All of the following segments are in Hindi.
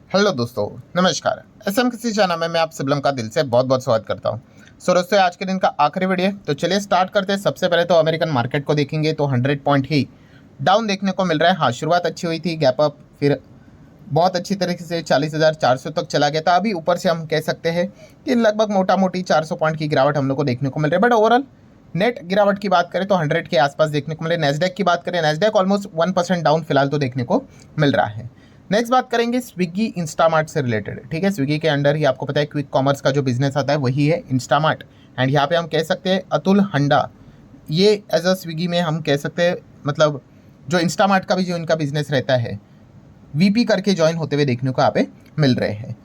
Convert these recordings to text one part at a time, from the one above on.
हेलो दोस्तों, नमस्कार। एसएम किसी चैनल में मैं आप सभी का दिल से बहुत बहुत स्वागत करता हूं। दोस्तों, आज के दिन का आखिरी वीडियो है, तो चलिए स्टार्ट करते हैं। सबसे पहले तो अमेरिकन मार्केट को देखेंगे तो 100 पॉइंट ही डाउन देखने को मिल रहा है। हाँ, शुरुआत अच्छी हुई थी, गैप अप, फिर बहुत अच्छी तरीके से 40,400 तक चला गया था। अभी ऊपर से हम कह सकते हैं कि लगभग मोटा मोटी 400 पॉइंट की गिरावट हम लोग को देखने को मिल रही है। बट ओवरऑल नेट गिरावट की बात करें तो 100 के आसपास देखने को मिल रही है। नेस्डैक की बात करें, नेस्डैक ऑलमोस्ट 1% डाउन फिलहाल तो देखने को मिल रहा है। नेक्स्ट बात करेंगे स्विगी इंस्टामार्ट से रिलेटेड। ठीक है, स्विगी के अंडर ही आपको पता है क्विक कॉमर्स का जो बिजनेस आता है वही है इंस्टामार्ट। एंड यहाँ पे हम कह सकते हैं अतुल हंडा, ये एज अ स्विगी में हम कह सकते हैं, मतलब जो इंस्टामार्ट का भी जो इनका बिजनेस रहता है, वीपी करके ज्वाइन होते हुए देखने को यहाँ पे मिल रहे हैं।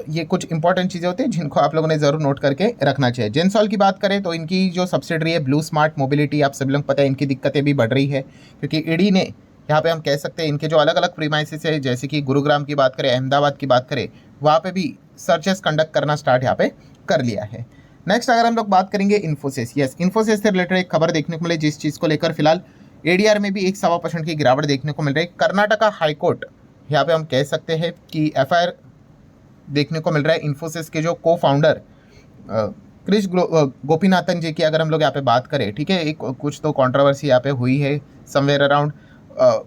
ये कुछ इंपॉर्टेंट चीज़ें होती हैं जिनको आप लोगों ने ज़रूर नोट करके रखना चाहिए। जेंसॉल की बात करें तो इनकी जो सब्सिडरी है ब्लू स्मार्ट मोबिलिटी, आप सभी लोग पता है इनकी दिक्कतें भी बढ़ रही है, क्योंकि ईडी ने यहाँ पे हम कह सकते हैं इनके जो अलग अलग प्रीमाइसेस है, जैसे कि गुरुग्राम की बात करें, अहमदाबाद की बात करें, वहाँ पे भी सर्चेस कंडक्ट करना स्टार्ट यहाँ पे कर लिया है। नेक्स्ट अगर हम लोग बात करेंगे इन्फोसिस, यस, इन्फोसिस से रिलेटेड एक खबर देखने को मिली, जिस चीज़ को लेकर फिलहाल एडीआर में भी 1.25% की गिरावट देखने को मिल रही है। कर्नाटका हाईकोर्ट, यहाँ पे हम कह सकते हैं कि एफआईआर देखने को मिल रहा है इन्फोसिस के जो को फाउंडर क्रिश गोपीनाथन जी की अगर हम लोग यहाँ पे बात करें। ठीक है, एक कुछ तो कंट्रोवर्सी यहाँ पे हुई है somewhere around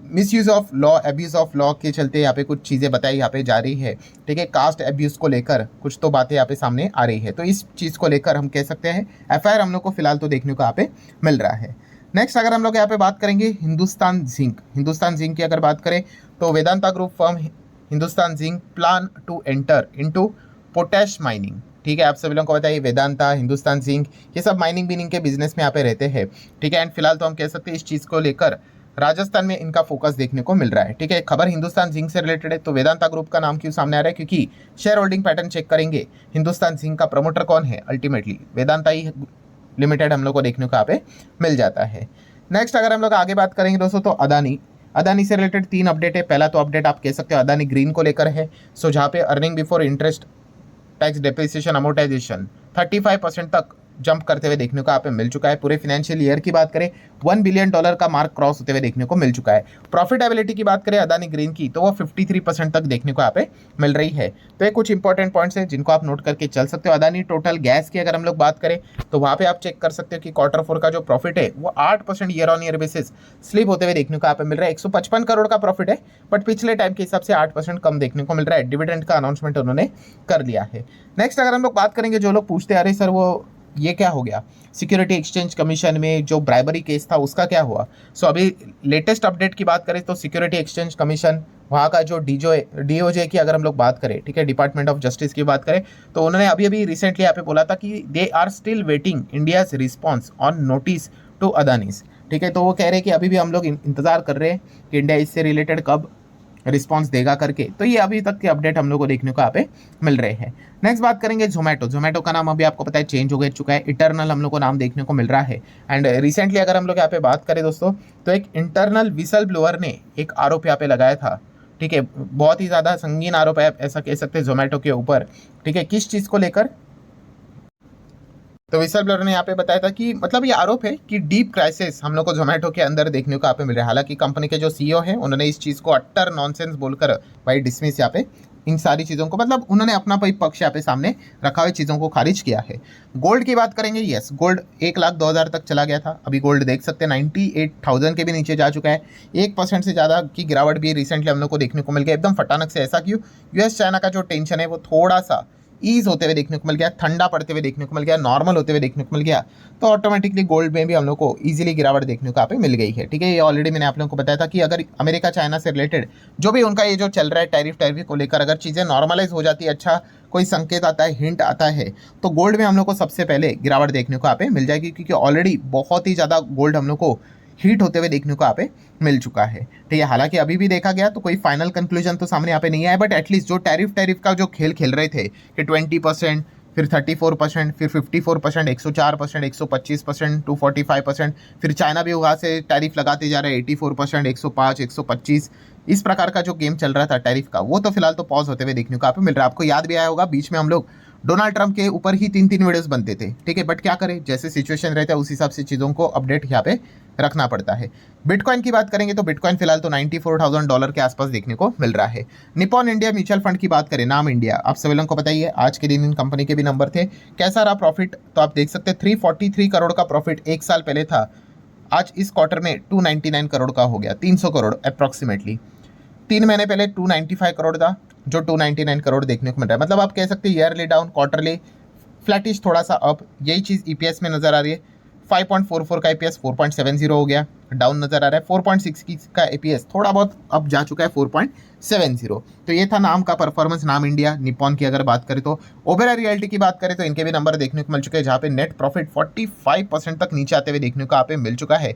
misuse of law, abuse of law के चलते यहाँ पे कुछ चीज़ें बताई यहाँ पे जा रही है। ठीक है, कास्ट एब्यूज को लेकर कुछ तो बातें यहाँ पे सामने आ रही है, तो इस चीज़ को लेकर हम कह सकते हैं एफआईआर हम लोग को फिलहाल तो देखने को यहाँ पे मिल रहा है। नेक्स्ट अगर हम लोग यहाँ पे बात करेंगे हिंदुस्तान जिंक, हिंदुस्तान जिंक की अगर बात करें तो Vedanta group firm Hindustan Zinc plan to enter into potash mining. ठीक है, आप सभी लोगों को बताइए वेदांता, हिंदुस्तान जिंक, ये सब माइनिंग बीनिंग के बिजनेस में यहाँ पे रहते हैं। ठीक है, एंड फिलहाल तो हम कह सकते हैं इस चीज़ को लेकर राजस्थान में इनका फोकस देखने को मिल रहा है। ठीक है, खबर हिंदुस्तान जिंक से रिलेटेड है, तो वेदांता ग्रुप का नाम क्यों सामने आ रहा है? क्योंकि शेयर होल्डिंग पैटर्न चेक करेंगे, हिंदुस्तान जिंक का प्रमोटर कौन है? अल्टीमेटली वेदांता ही लिमिटेड हम लोग को देखने को यहाँ पे मिल जाता है। नेक्स्ट अगर हम लोग आगे बात करेंगे दोस्तों तो अदानी, अदानी से रिलेटेड 3 अपडेट है। पहला तो अपडेट आप कह सकते हो अदानी ग्रीन को लेकर है। जहाँ पे earning before interest tax depreciation amortisation 35% तक जंप करते हुए देखने को यहाँ पे मिल चुका है। पूरे फाइनेंशियल ईयर की बात करें $1 बिलियन का मार्क क्रॉस होते हुए देखने को मिल चुका है। प्रॉफिटेबिलिटी की बात करें अदानी ग्रीन की तो वो 53% तक देखने को यहाँ पे मिल रही है। तो ये कुछ इंपॉर्टेंट पॉइंट्स हैं जिनको आप नोट करके चल सकते हो। अदानी टोटल गैस की अगर हम लोग बात करें तो वहाँ पे आप चेक कर सकते हो कि Q4 का जो प्रॉफिट है वो 8% year on year basis slip होते हुए देखने को यहाँ पे मिल रहा है। 155 करोड़ का प्रॉफिट है, बट पिछले टाइम के हिसाब से 8% कम देखने को मिल रहा है। डिविडेंड का अनाउंसमेंट उन्होंने कर लिया है। नेक्स्ट अगर हम लोग बात करेंगे, जो लोग पूछते आ रहे सर वो ये क्या हो गया, सिक्योरिटी एक्सचेंज कमीशन में जो ब्राइबरी केस था उसका क्या हुआ? अभी लेटेस्ट अपडेट की बात करें तो सिक्योरिटी एक्सचेंज कमीशन, वहाँ का जो डीओजे की अगर हम लोग बात करें, ठीक है, डिपार्टमेंट ऑफ जस्टिस की बात करें, तो उन्होंने अभी अभी रिसेंटली यहाँ पे बोला था कि they are still waiting India's response on notice to Adani's. ठीक है, तो वो कह रहे हैं कि अभी भी हम लोग इंतजार कर रहे हैं कि इंडिया इससे रिलेटेड कब रिस्पांस देगा करके। तो ये अभी तक के अपडेट हम लोग को देखने को यहाँ पे मिल रहे हैं। नेक्स्ट बात करेंगे जोमेटो, जोमेटो का नाम अभी आपको पता है चेंज हो चुका है, इटर्नल हम लोग को नाम देखने को मिल रहा है। एंड रिसेंटली अगर हम लोग यहाँ पे बात करें दोस्तों तो एक इंटरनल विसल ब्लोअर ने एक आरोप यहाँ पे लगाया था। ठीक है, बहुत ही ज़्यादा संगीन आरोप है, ऐसा कह सकते हैं जोमेटो के ऊपर। ठीक है, किस चीज़ को लेकर? तो विसल ब्लोअर ने यहाँ पे बताया था कि मतलब ये आरोप है कि डीप क्राइसिस हम लोग को जोमेटो के अंदर देखने को यहाँ पे मिल रहा है। हालांकि कंपनी के जो सीईओ है उन्होंने इस चीज़ को अट्टर नॉनसेंस बोलकर भाई डिसमिस यहाँ पे इन सारी चीज़ों को, मतलब उन्होंने अपना पक्ष यहाँ पे सामने रखा हुए चीज़ों को खारिज किया है। गोल्ड की बात करेंगे, यस, गोल्ड 1,02,000 तक चला गया था। अभी गोल्ड देख सकते हैं 98,000 के भी नीचे जा चुका है। 1% से ज़्यादा की गिरावट भी रिसेंटली हम लोग को देखने को मिल गया एकदम फटानक से। ऐसा क्यों? यूएस चाइना का जो टेंशन है वो थोड़ा सा ईज होते हुए देखने को मिल गया, ठंडा पड़ते हुए देखने को मिल गया, नॉर्मल होते हुए देखने को मिल गया, तो ऑटोमेटिकली गोल्ड में भी हम लोग को इजीली गिरावट देखने को यहाँ पे मिल गई है। ठीक है, ये ऑलरेडी मैंने आप लोगों को बताया था कि अगर अमेरिका चाइना से रिलेटेड जो भी उनका ये जो चल रहा है टैरिफ को लेकर अगर चीज़ें नॉर्मलाइज हो जाती है, अच्छा कोई संकेत आता है, हिंट आता है, तो गोल्ड में हम लोग को सबसे पहले गिरावट देखने को यहाँ पे मिल जाएगी, क्योंकि ऑलरेडी बहुत ही ज़्यादा गोल्ड हम लोग को हीट होते हुए देखने को यहाँ पे मिल चुका है। ठीक है, हालांकि अभी भी देखा गया तो कोई फाइनल कंक्लूजन तो सामने यहाँ पे नहीं आया, बट एटलीस्ट जो टैरिफ का जो खेल खेल रहे थे कि 20%, फिर 34%, फिर 54%, 104%, 125%, 245%, फिर चाइना भी वहाँ से टैरिफ लगाते जा रहे हैं 84%, 105, 125, इस प्रकार का जो गेम चल रहा था टैरिफ का, वो तो फिलहाल तो पॉज होते हुए देखने को यहाँ पे मिल रहा है। आपको याद भी आया होगा बीच में हम लोग डोनाल्ड ट्रंप के ऊपर ही 3-3 वीडियोस बनते थे, ठीक है, बट क्या करें, जैसे सिचुएशन रहता है उस हिसाब से चीज़ों को अपडेट यहाँ पे रखना पड़ता है। बिटकॉइन की बात करेंगे तो बिटकॉइन फिलहाल तो $94,000 के आसपास देखने को मिल रहा है। निपॉन इंडिया म्यूचुअल फंड की बात करें, नाम इंडिया, आप सभी लोगों को पता ही है, आज के दिन इन कंपनी के भी नंबर थे। कैसा रहा प्रॉफिट, तो आप देख सकते हैं 343 करोड़ का प्रॉफिट एक साल पहले था, आज इस क्वार्टर में 299 करोड़ का हो गया, 300 करोड़ अप्रॉक्सीमेटली। 3 महीने पहले 295 करोड़ था, जो 299 करोड़ देखने को मिल रहा है। मतलब आप कह सकते हैं ईयरली डाउन, क्वार्टरली फ्लैटिश, थोड़ा सा अप, यही चीज़ ईपीएस में नजर आ रही है। 5.44 का ईपीएस 4.70 हो गया, डाउन नजर आ रहा है। 4.6 का ईपीएस थोड़ा बहुत अप जा चुका है, 4.70। तो ये था नाम का परफॉर्मेंस, नाम इंडिया। निपॉन की अगर बात करें तो ओबेरॉय रियल्टी की बात करें तो इनके भी नंबर देखने को मिल चुके हैं, जहाँ पे नेट प्रॉफिट 45% तक नीचे आते हुए देखने को यहाँ पे मिल चुका है।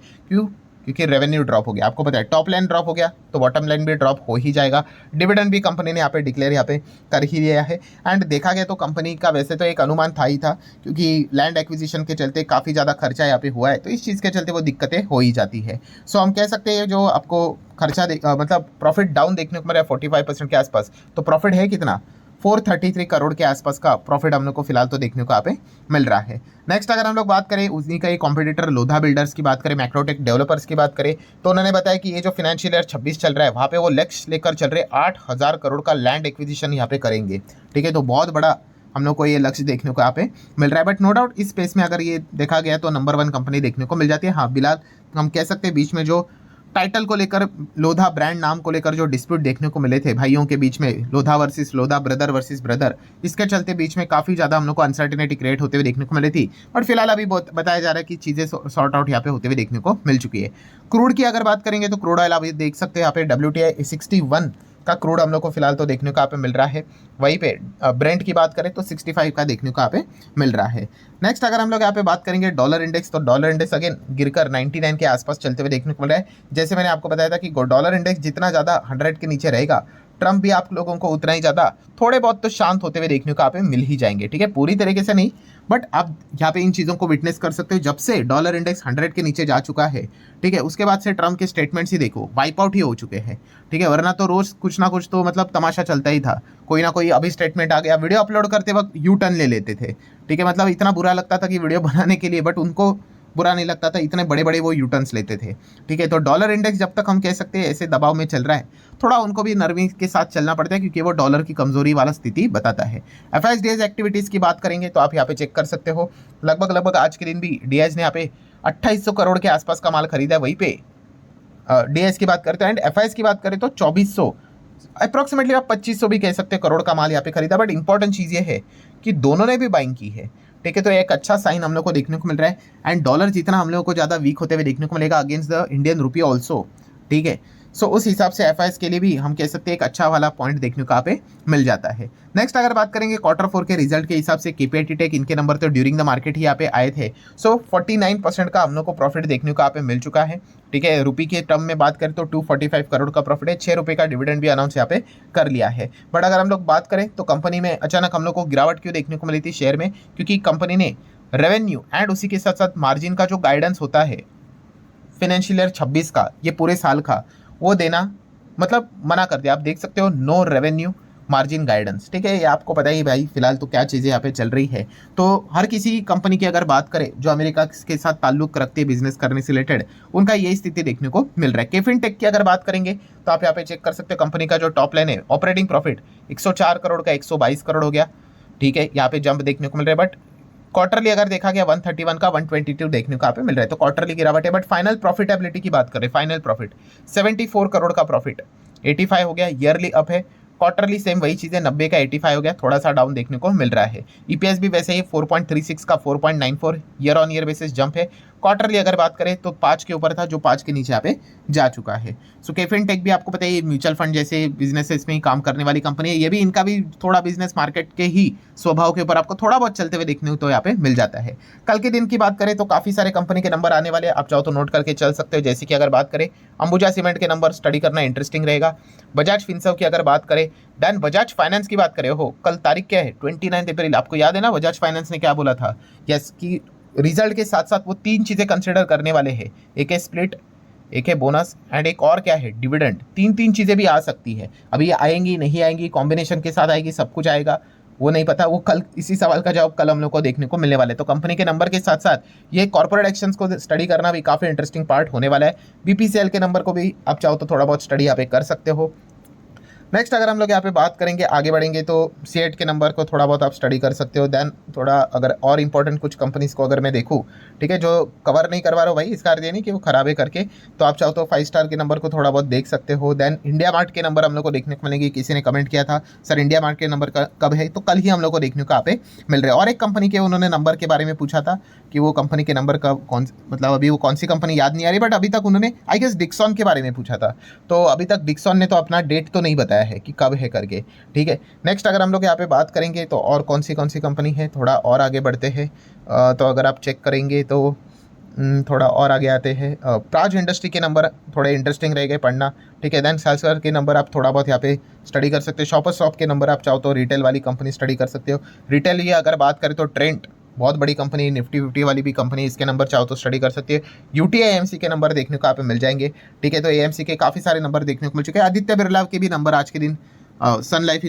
क्योंकि रेवेन्यू ड्रॉप हो गया, आपको पता है टॉप लाइन ड्रॉप हो गया तो बॉटम लाइन भी ड्रॉप हो ही जाएगा। डिविडेंड भी कंपनी ने यहाँ पे डिक्लेयर यहाँ पे कर ही दिया है। एंड देखा गया तो कंपनी का वैसे तो एक अनुमान था ही था, क्योंकि लैंड एक्विजिशन के चलते काफ़ी ज़्यादा खर्चा यहाँ पे हुआ है, तो इस चीज़ के चलते वो दिक्कतें हो ही जाती है। सो हम कह सकते हैं जो आपको खर्चा मतलब प्रॉफिट डाउन देखने को मिला है 45% के आसपास, तो प्रॉफिट है कितना, 433 करोड़ के आसपास का प्रॉफिट हम लोग को फिलहाल तो देखने को यहाँ पे मिल रहा है। नेक्स्ट अगर हम लोग बात करें उसी का एक कॉम्पिटिटर लोधा बिल्डर्स की बात करें, मैक्रोटेक डेवलपर्स की बात करें, तो उन्होंने बताया कि ये जो फाइनेंशियल ईयर 26 चल रहा है वहाँ पे वो लक्ष्य लेकर चल रहे 8,000 करोड़ का लैंड एक्विजिशन यहाँ पे करेंगे, ठीक है। तो बहुत बड़ा हम लोग को ये लक्ष्य देखने को यहाँ पे मिल रहा है। बट नो डाउट इस स्पेस में अगर ये देखा गया तो नंबर 1 कंपनी देखने को मिल जाती है। हाँ, फिलहाल हम कह सकते हैं बीच में जो टाइटल को लेकर, लोधा ब्रांड नाम को लेकर जो डिस्प्यूट देखने को मिले थे भाइयों के बीच में, Lodha versus Lodha, brother versus brother, इसके चलते बीच में काफ़ी ज़्यादा हम लोग को अनसर्टेनिटी क्रिएट होते हुए देखने को मिली थी। बट फिलहाल अभी बहुत बताया जा रहा है कि चीज़ें सॉर्ट आउट यहाँ पे होते हुए देखने को मिल चुकी है। क्रूड की अगर बात करेंगे तो क्रूड ऑयल आप देख सकते हैं यहाँ पे WTI 61 का क्रूड हम लोग को फिलहाल तो देखने को यहाँ पे मिल रहा है। वहीं पे ब्रेंट की बात करें तो 65 का देखने को यहाँ पे मिल रहा है। नेक्स्ट अगर हम लोग यहाँ पे बात करेंगे डॉलर इंडेक्स, तो डॉलर इंडेक्स अगेन गिरकर 99 के आसपास चलते हुए देखने को मिल रहा है। जैसे मैंने आपको बताया था कि डॉलर इंडेक्स जितना ज़्यादा 100 के नीचे रहेगा, ट्रंप भी आप लोगों को उतना ही ज़्यादा थोड़े बहुत तो शांत होते हुए देखने को यहाँ पे मिल ही जाएंगे, ठीक है, पूरी तरीके से नहीं, बट आप यहाँ पे इन चीज़ों को विटनेस कर सकते हो। जब से डॉलर इंडेक्स 100 के नीचे जा चुका है, ठीक है, उसके बाद से ट्रंप के स्टेटमेंट्स ही देखो वाइप आउट ही हो चुके हैं, ठीक है, वरना तो रोज कुछ ना कुछ तो मतलब तमाशा चलता ही था, कोई ना कोई अभी स्टेटमेंट आ गया, वीडियो अपलोड करते वक्त यू टर्न ले लेते थे, ठीक है, मतलब इतना बुरा लगता था कि वीडियो बनाने के लिए, बट उनको बुरा नहीं लगता था, इतने बड़े बड़े वो यू टर्न्स लेते थे, ठीक है। तो डॉलर इंडेक्स जब तक हम कह सकते हैं ऐसे दबाव में चल रहा है, थोड़ा उनको भी नरमी के साथ चलना पड़ता है, क्योंकि वो डॉलर की कमजोरी वाला स्थिति बताता है। FIDs एक्टिविटीज़ की बात करेंगे तो आप यहाँ पे चेक कर सकते हो, लगभग आज के दिन भी DIs ने यहाँ पे 2800 करोड़ के आसपास का माल खरीदा है। वहीं पे DIs की बात करते हैं, एंड FIs की बात करें तो 2400, अप्रॉक्सीमेटली आप 2500 भी कह सकते हैं करोड़ का माल यहाँ पे खरीदा। बट इंपॉर्टेंट चीज़ ये है कि दोनों ने भी बाइंग की है, ठीक है, तो एक अच्छा साइन हम लोग को देखने को मिल रहा है। एंड डॉलर जितना हम लोगों को ज़्यादा वीक होते हुए देखने को मिलेगा against the Indian rupee also, ठीक है। सो उस हिसाब से FIs के लिए भी हम कह सकते हैं एक अच्छा वाला पॉइंट देखने को यहाँ पे मिल जाता है। नेक्स्ट अगर बात करेंगे Q4 के रिजल्ट के हिसाब से KPIT टेक, इनके नंबर तो ड्यूरिंग द मार्केट ही यहाँ पे आए थे। सो 49% का हम लोग को प्रॉफिट देखने को यहाँ पे मिल चुका है, ठीक है। रुपी के टर्म में बात करें तो 245 करोड़ का प्रॉफिट है, 6 रुपये का डिविडेंड भी अनाउंस यहाँ पे कर लिया है। बट अगर हम लोग बात करें तो कंपनी में अचानक हम लोग को गिरावट क्यों देखने को मिली थी शेयर में, क्योंकि कंपनी ने रेवेन्यू एंड उसी के साथ साथ मार्जिन का जो गाइडेंस होता है फाइनेंशियल ईयर 26 का, ये पूरे साल का, वो देना मतलब मना कर दिया। आप देख सकते हो नो रेवेन्यू मार्जिन गाइडेंस, ठीक है, ये आपको पता ही भाई फिलहाल तो क्या चीज़ें यहाँ पे चल रही है। तो हर किसी कंपनी की अगर बात करें जो अमेरिका के साथ ताल्लुक रखती है बिजनेस करने से रिलेटेड, उनका यही स्थिति देखने को मिल रहा है। केफिन टेक की अगर बात करेंगे तो आप यहाँ पे चेक कर सकते हो, कंपनी का जो टॉप लाइन है ऑपरेटिंग प्रॉफिट 104 करोड़ का 122 करोड़ हो गया, ठीक है, यहाँ पे जंप देखने को मिल रहा है। बट क्वार्टरली अगर देखा गया 131 का 122 देखने को यहाँ पे मिल रहा है, तो क्वार्टरली गिरावट है। बट फाइनल प्रॉफिटेबिलिटी की बात करें, फाइनल प्रॉफिट 74 करोड़ का प्रॉफिट 85 हो गया, ईयरली अप है। क्वार्टरली सेम वही चीज़ें 90 का 85 हो गया, थोड़ा सा डाउन देखने को मिल रहा है। ईपीएस भी वैसे ही 4.36 का 4.94 year on year basis jump है। क्वार्टरली अगर बात करें तो 5 के ऊपर था, जो 5 के नीचे यहाँ पे जा चुका है। सो केफिन टेक भी आपको पता है म्यूचुअल फंड जैसे बिजनेसेस में ही काम करने वाली कंपनी है, ये भी इनका भी थोड़ा बिजनेस मार्केट के ही स्वभाव के ऊपर आपको थोड़ा बहुत चलते हुए देखने को तो यहाँ पे मिल जाता है। कल के दिन की बात करें तो काफ़ी सारे कंपनी के नंबर आने वाले हैं, आप चाहो तो नोट करके चल सकते हो। जैसे कि अगर बात करें अंबुजा सीमेंट के नंबर स्टडी करना इंटरेस्टिंग रहेगा। बजाज फिनसर्व की अगर बात करें, देन बजाज फाइनेंस की बात करें, हो कल तारीख क्या है 29 अप्रैल, आपको याद है ना बजाज फाइनेंस ने क्या बोला था, यस कि रिजल्ट के साथ साथ वो 3 चीज़ें कंसिडर करने वाले हैं, एक है स्प्लिट, एक है बोनस एंड एक और क्या है डिविडेंड। 3 चीज़ें भी आ सकती है, अभी ये आएंगी नहीं आएंगी, कॉम्बिनेशन के साथ आएगी, सब कुछ आएगा, वो नहीं पता, वो कल इसी सवाल का जवाब कल हम लोग को देखने को मिलने वाले। तो कंपनी के नंबर के साथ साथ ये कॉर्पोरेट एक्शंस को स्टडी करना भी काफ़ी इंटरेस्टिंग पार्ट होने वाला है। बीपीसीएल के नंबर को भी आप चाहो तो थोड़ा बहुत स्टडी यहाँ पे कर सकते हो। नेक्स्ट अगर हम लोग यहाँ पे बात करेंगे, आगे बढ़ेंगे, तो सीएट के नंबर को थोड़ा बहुत आप स्टडी कर सकते हो। देन थोड़ा अगर और इंपॉर्टेंट कुछ कंपनीज को अगर मैं देखूँ, ठीक है, जो कवर नहीं करवा रहा हूँ भाई, इसका अर्थ ये नहीं कि वो खराब है करके, तो आप चाहो तो 5 स्टार के नंबर को थोड़ा बहुत देख सकते हो। देन इंडिया मार्ट के नंबर हम लोग को देखने को मिलेंगे। किसी ने कमेंट किया था सर इंडिया मार्ट के नंबर कब है, तो कल ही हम लोग को देखने को यहाँ पे मिल रहे हैं। और एक कंपनी के उन्होंने नंबर के बारे में पूछा था कि वो कंपनी के नंबर कब, मतलब अभी वो कौन सी कंपनी याद नहीं आ रही, बट अभी तक उन्होंने आई गेस डिक्सॉन के बारे में पूछा था। तो अभी तक डिक्सॉन ने तो अपना डेट तो नहीं बताया है कि कब है करके, ठीक है। नेक्स्ट अगर हम लोग यहाँ पे बात करेंगे तो और कौन सी कंपनी है, थोड़ा और आगे बढ़ते हैं। तो अगर आप चेक करेंगे तो थोड़ा और आगे आते हैं। प्राज इंडस्ट्री के नंबर थोड़े इंटरेस्टिंग रहेंगे पढ़ना, ठीक है। देन सेल्सर के नंबर आप थोड़ा बहुत यहाँ पे स्टडी कर सकते हो। शॉपर्स शॉप के नंबर आप चाहो तो रिटेल वाली कंपनी स्टडी कर सकते हो। रिटेल ही अगर बात करें तो ट्रेंट बहुत बड़ी कंपनी, निफ्टी 50 वाली भी कंपनी, इसके नंबर चाहो तो स्टडी कर सकती है। यूटीआई एएमसी के नंबर देखने को आप मिल जाएंगे, ठीक है। तो एएमसी के काफ़ी सारे नंबर देखने को मिल चुके हैं। आदित्य बिरला के भी नंबर आज के दिन, सन लाइफ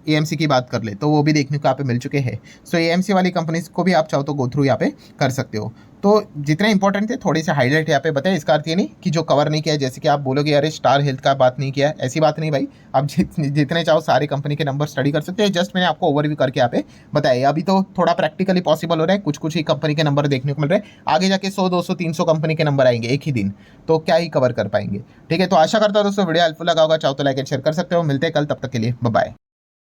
एएमसी की बात कर ले तो वो भी देखने को यहाँ पे मिल चुके हैं। सो एएमसी वाली कंपनीज को भी आप चाहो तो गो थ्रू यहाँ पे कर सकते हो। तो जितने इंपॉर्टेंट थे थोड़े से हाईलाइट यहाँ पे बताए। इसका अर्थ ये नहीं कि जो कवर नहीं किया, जैसे कि आप बोलोगे अरे स्टार हेल्थ का बात नहीं किया, ऐसी बात नहीं भाई। आप जितने चाहो सारे कंपनी के नंबर स्टडी कर सकते हैं। जस्ट मैंने आपको ओवरव्यू करके यहाँ पे बताया। अभी तो थोड़ा प्रैक्टिकली पॉसिबल हो रहा है, कुछ कुछ ही कंपनी के नंबर देखने को मिल रहे हैं। आगे जाके 100 200 300 कंपनी के नंबर आएंगे एक ही दिन, तो क्या ही कवर कर पाएंगे, ठीक है। तो आशा करता हूँ दोस्तों वीडियो हेल्पफुल लगा होगा। चाहो तो लाइक एंड शेयर कर सकते हो। मिलते हैं कल, तब तक के लिए बाय बाय।